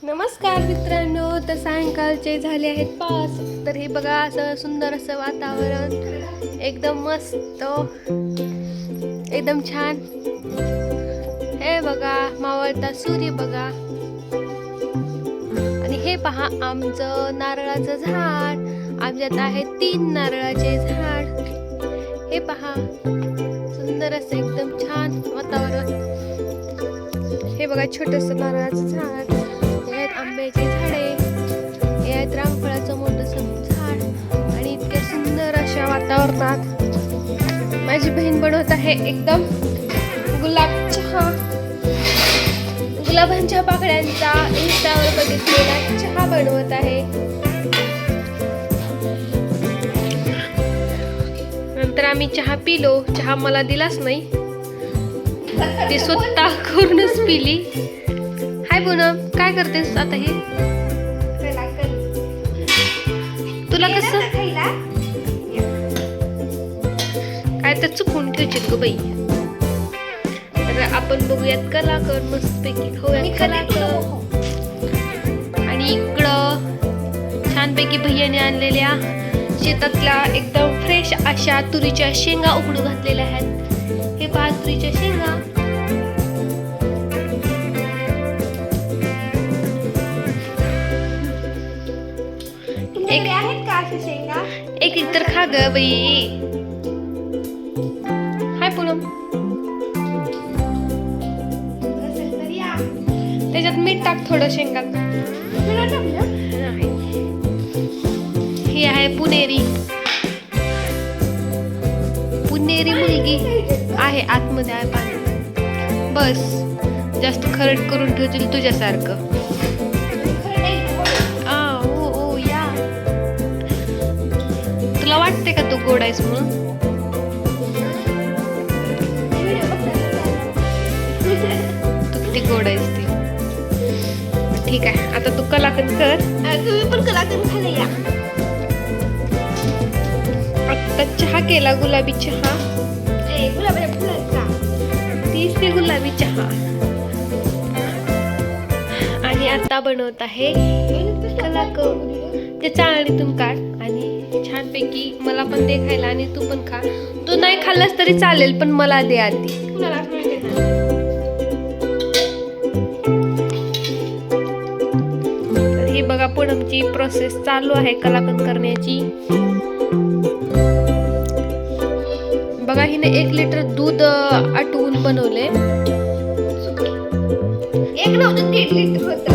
नमस्कार मित्रांनो, तर सायंकाळचे झाले आहेत 5. तर हे बघा असं सुंदर असं वातावरण, एकदम मस्त, एकदम छान. हे बघा मावळता सूर्य बघा. आणि हे पहा आमचं नारळाचं झाड. आमच्यात आहे 3 नारळाचे झाड. हे पहा सुंदर असं एकदम छान वातावरण. हे बघा छोटंसं नारळाचं झाड. आंब्याची झाडे, हे आहेत रामफळाचं मोठं झाड. आणि इतक्या सुंदर अशा वातावरणात माझी बहीण बनवत आहे एकदम गुलाब चहा. गुलाबांच्या पाकळ्यांचा इंस्टावर बघितलेला चहा बनवत आहे. नंतर आम्ही चहा पिलो. चहा मला दिलाच नाही, ती स्वतः करूनच पिली. हाय पूनम, काय करतेस आता? हे तुला कसं काय तर चुकून ठेवशील ग बाई. तर आपण बघूयात कलाकर, मस्तपैकी खाऊयात कलाकर. आणि इकडं छानपैकी भैयाने आणलेल्या शेतातल्या एकदम फ्रेश अशा तुरीच्या शेंगा उकडू घातलेल्या आहेत. हे पहा तुरीच्या शेंगा. आहेत का अशा शेंगा? एक तर खा ग बाई. हाय पूनम, त्याच्यात मीठ टाक थोडं शेंगात. ही आहे पुणेरी मुलगी आहे, आतमध्ये आहे पाणी. बस जास्त खरड करून ठेवतील तुझ्यासारखं. तुला वाटते का तू गोड आहेस म्हणून? तू किती गोड आहेस ती. ठीक आहे, आता तू कलाकंद कर. तुम्ही पण कलाकंद खायला या. आता चहा केला, गुलाबी चहा. गुलाबाच्या फुलांचा. तीच ते गुलाबी चहा. आणि आता बनवत आहे कलाकंद. ते चाळणीतून काढ आणि छानपैकी मला पण दे खायला. आणि तू पण खा. तू नाही खाल्लास तरी चालेल, पण मला दे आधी. तर ही बघा पूनमची प्रोसेस चालू आहे कलाकंद करण्याची. बघा हिने 1 लिटर दूध आटवून बनवले. 1 नव्हतं 1.5 लिटर होतं.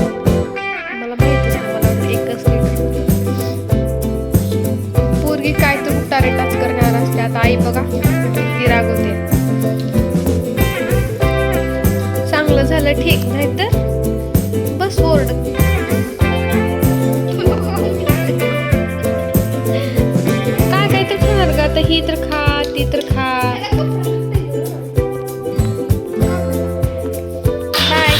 मला माहितच नाही, मला 1च लिटर. पोरगी काय तर उटारेटाच करणार असते. आता आई बघा ती रागवते. चांगलं झालं ठीक, नाही तर बस ओरडत. काय तर खाणार का आता? ही तर खा, ती तर खा. काय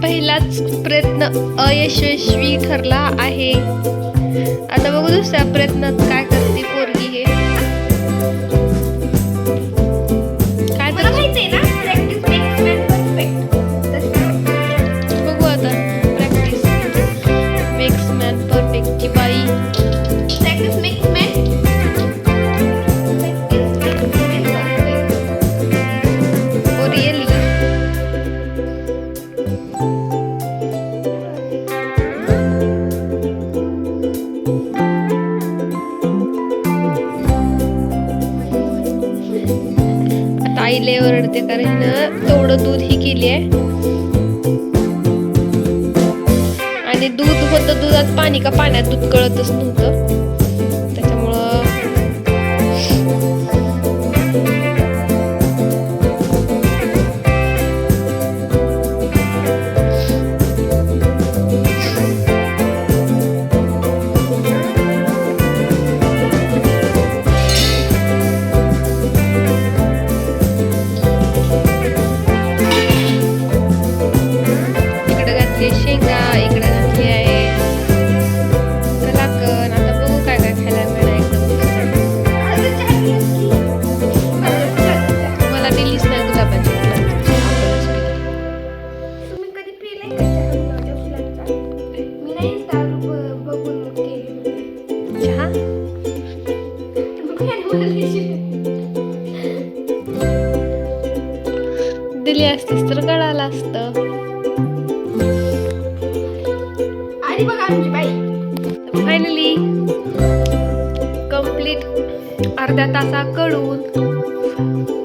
पहिलाच प्रयत्न अयशस्वी ठरला आहे. आता बघू दुसऱ्या प्रयत्नात काय करते पोरगी. हे काय तर माहितीये ना, प्रॅक्टिस मेक्स मॅन परफेक्ट. बघू आता. प्रॅक्टिस मेक्स मॅन परफेक्ट ची बाई. Practice makes man. रिअली आई लय ओरडते कारण हिनं तेवढं दूध ही केली आहे. आणि दूध होतं दुधात पाणी का पाण्यात दूध कळतच नव्हतं. त्याच्यामुळं शेंगा इकडे घातली आहे. कलाकंद. आता बघू गुलाबाच्या फुलांचा आपणच पितो. तुम्ही कधी पिलाय का चहा गुलाबाच्या फुलांचा? मी नाही दारू बघून केली. चहा मग काय बोलायची? दिली असतीस तर कळालं असतं. आणि बघा आमची बाई. फायनली कंप्लीट अर्ध्या तासाकडून.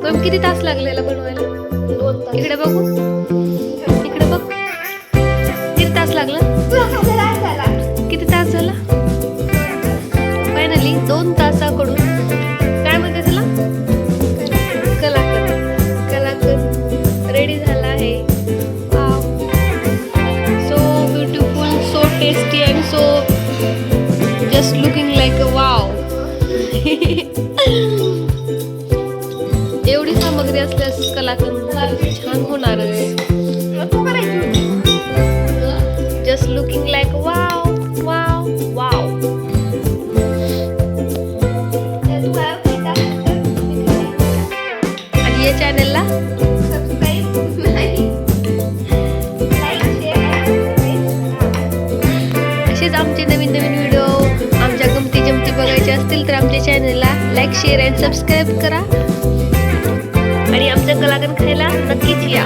पण किती तास लागलेला बनवायला? 2 तास. इकडे बघू, इकडे बघ. किती तास लागला? तुला कसा राग झाला? किती तास झाला? फायनली 2 तासाकडून काय म्हणते तुला? कलाकंद. कलाकंद रेडी झाला आहे. So beautiful, so tasty and so just looking like a wow. एवढी सामग्री असल्यास कलाकंद छान होणारच. तू करायची होती. Just looking like wow wow wow. तू काय करता? आणि या चॅनलला सबस्क्राईब नाही. लाईक, शेअर, असेच आमचे नवीन नवीन व्हिडिओ, आमच्या गमती जमती बघायचे असतील तर आमच्या चॅनलला लाईक, शेअर अँड सबस्क्राईब करा. आणि आमचं कलाकंद खायला नक्कीच या.